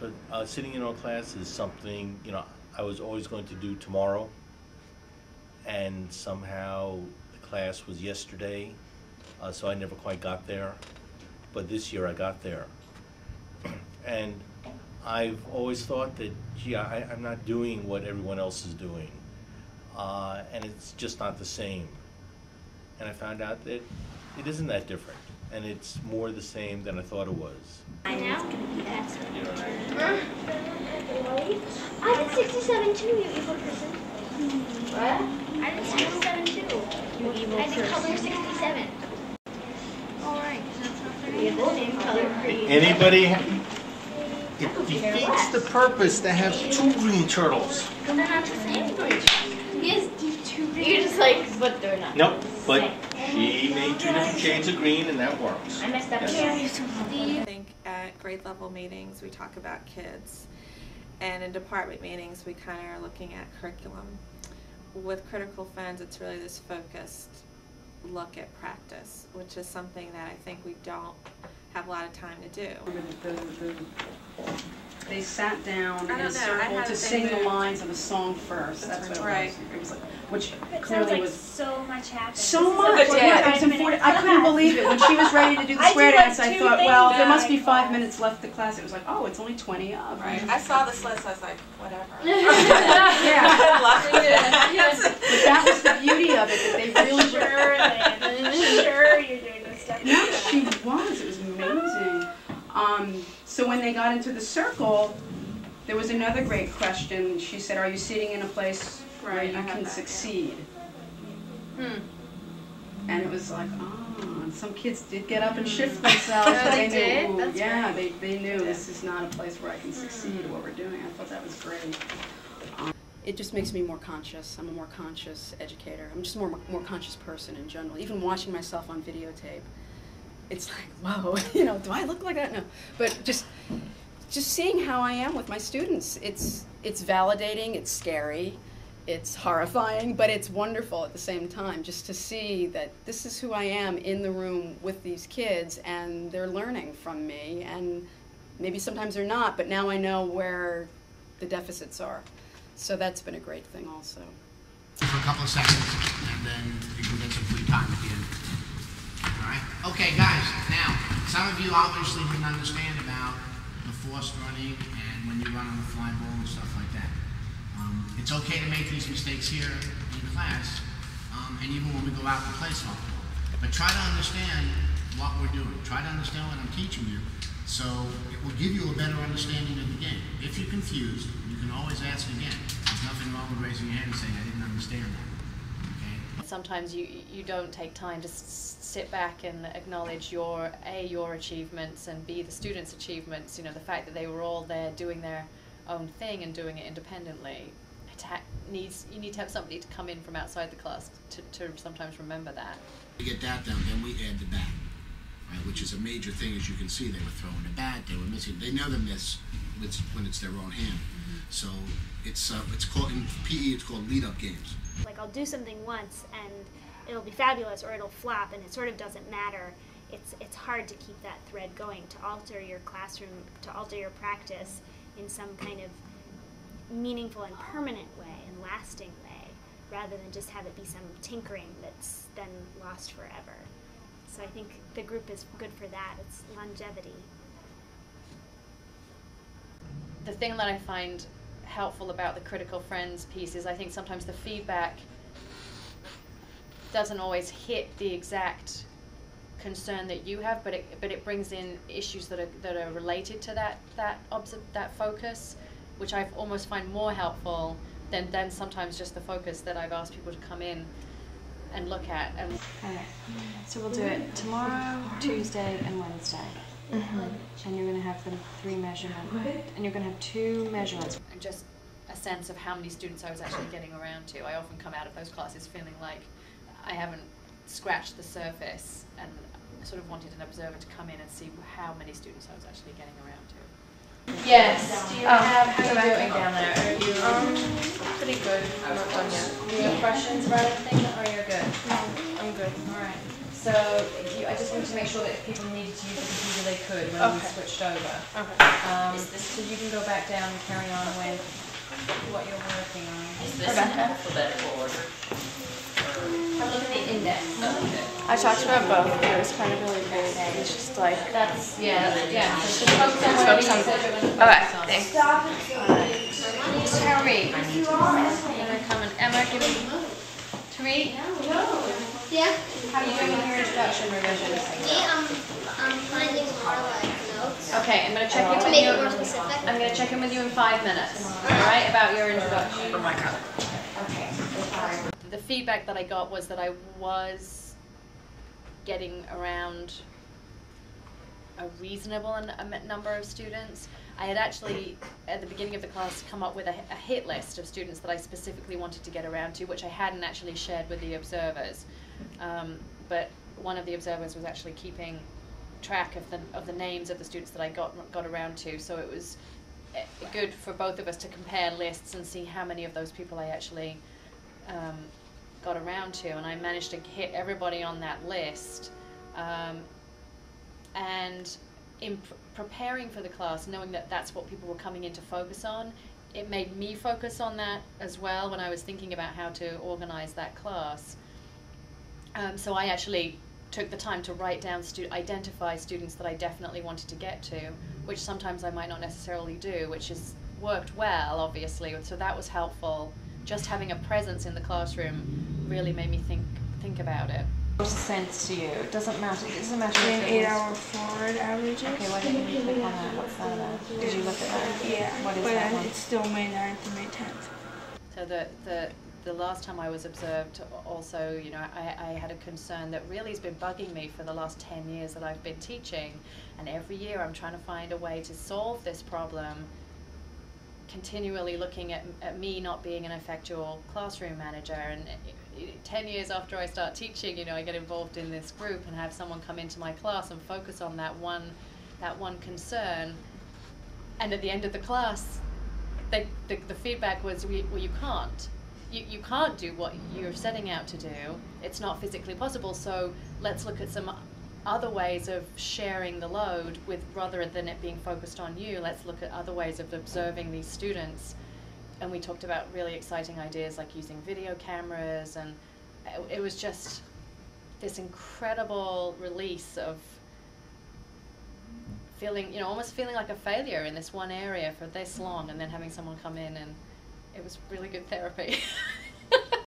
but sitting in on class is something, I was always going to do tomorrow, and somehow the class was yesterday, so I never quite got there. But this year I got there. And I've always thought that, gee, I'm not doing what everyone else is doing. And it's just not the same. And I found out that it isn't that different. And it's more the same than I thought it was. I know. I did 67 too, you evil person. What? I did 67 too. You evil person. I did color 67. Alright, so that's not very evil. Same color green. Anybody? It defeats the purpose to have two green turtles. Because they're not the same green. Yes, two green. You're just like, but they're not. Nope, but she made two different shades of green and that works. I messed up. Yes. I think at grade level meetings we talk about kids, and in department meetings we kind of are looking at curriculum. With Critical Friends, it's really this focused look at practice, which is something that I think we don't have a lot of time to do. They sat down in a circle to sing the lines of a song first. That's what it was. It was like, which clearly was so much happened. So much. Yeah, it was important. I couldn't believe it when she was ready to do the square dance. I thought, well, there must be 5 minutes left of class. It was like, oh, it's only 20 up. Right. I saw the slits. I was like, whatever. Yeah. I loved it. Yes. But that was the beauty of it. That they really Sure, you're doing this stuff. No, she was. It was amazing. So when they got into the circle, there was another great question. She said, are you sitting in a place where you can succeed? And it was like, oh, and some kids did get up and shift themselves. They knew, did? yeah, they knew this is not a place where I can succeed, what we're doing. I thought that was great. It just makes me more conscious. I'm a more conscious educator. I'm just a more conscious person in general. Even watching myself on videotape, it's like, whoa, do I look like that? No, but just seeing how I am with my students, it's validating, it's scary, it's horrifying, but it's wonderful at the same time, just to see that this is who I am in the room with these kids, and they're learning from me, and maybe sometimes they're not, but now I know where the deficits are. So that's been a great thing also. For a couple of seconds, and then you can get some free time at the end. All right? Okay, guys, now, some of you obviously didn't understand about the forced running and when you run on the fly ball and stuff like that. It's okay to make these mistakes here in class, and even when we go out to play softball. But try to understand what we're doing. Try to understand what I'm teaching you, so it will give you a better understanding of the game. If you're confused, you can always ask again. There's nothing wrong with raising your hand and saying, I didn't understand that. Okay? Sometimes you don't take time to sit back and acknowledge your achievements and B, the students' achievements, the fact that they were all there doing their own thing and doing it independently. You need to have somebody to come in from outside the class to sometimes remember that. To get that done, then we add the bat, right, which is a major thing. As you can see, they were throwing the bat, they were missing. They never miss when it's their own hand. So it's called, in PE, it's called lead-up games. Like I'll do something once and it'll be fabulous or it'll flop and it sort of doesn't matter. It's hard to keep that thread going, to alter your classroom, to alter your practice in some kind of meaningful and permanent way and lasting way, rather than just have it be some tinkering that's then lost forever. So I think the group is good for that. It's longevity. The thing that I find helpful about the Critical Friends piece is I think sometimes the feedback doesn't always hit the exact concern that you have, but it brings in issues that are related to that focus, which I almost find more helpful than sometimes just the focus that I've asked people to come in and look at. Okay, so we'll do it tomorrow, Tuesday, and Wednesday. And you're going to have the 3 measurements, and you're going to have 2 measurements. And just a sense of how many students I was actually getting around to. I often come out of those classes feeling like I haven't scratched the surface, and I sort of wanted an observer to come in and see how many students I was actually getting around to. Yes. Do you have, how are you doing down there? Are you pretty good? I'm not done yet. Do you have questions about anything, or you're good? No, I'm good. All right. So I just wanted to make sure that if people needed to use the computer, they could when we switched over. Okay. So you can go back down and carry on with what you're working on. Rebecca? Alphabetical order. Have a look at the index. I talked about both. It was kind of really great. It's just like. That's, yeah. So just focus on whatever you said you're going to Okay, focus on. thanks. Tariq. You're going to come and Emma, give me. Tariq, Yeah. how are you doing with your introduction revision? I'm finding more like notes. Okay, I'm going to check in To with make you. it more specific. I'm going to check in with you in 5 minutes. All right, about your introduction. Oh my god. The feedback that I got was that I was getting around a reasonable number of students. I had actually, at the beginning of the class, come up with a hit list of students that I specifically wanted to get around to, which I hadn't actually shared with the observers. But one of the observers was actually keeping track of the names of the students that I got around to, so it was good for both of us to compare lists and see how many of those people I actually got around to, and I managed to hit everybody on that list. And in preparing for the class, knowing that that's what people were coming in to focus on, it made me focus on that as well when I was thinking about how to organize that class. So I actually took the time to write down, identify students that I definitely wanted to get to, which sometimes I might not necessarily do, which has worked well, obviously, so that was helpful. Just having a presence in the classroom really made me think about it. Sense to you. It doesn't matter. It doesn't matter An if 8-hour forward averages. Okay, why didn't you click on that? What's that about? Did you look at that? Yeah, What is but that one? it's still May 9th and May 10th. So the last time I was observed, also, you know, I had a concern that really has been bugging me for the last 10 years that I've been teaching, and every year I'm trying to find a way to solve this problem, continually looking at me not being an effectual classroom manager. And 10 years after I start teaching, you know, I get involved in this group and have someone come into my class and focus on that one concern, and at the end of the class the feedback was, well, you can't do what you're setting out to do. It's not physically possible, so let's look at some other ways of sharing the load rather than it being focused on you. Let's look at other ways of observing these students. And we talked about really exciting ideas like using video cameras, and it was just this incredible release of feeling, you know, almost feeling like a failure in this one area for this long, and then having someone come in, and it was really good therapy.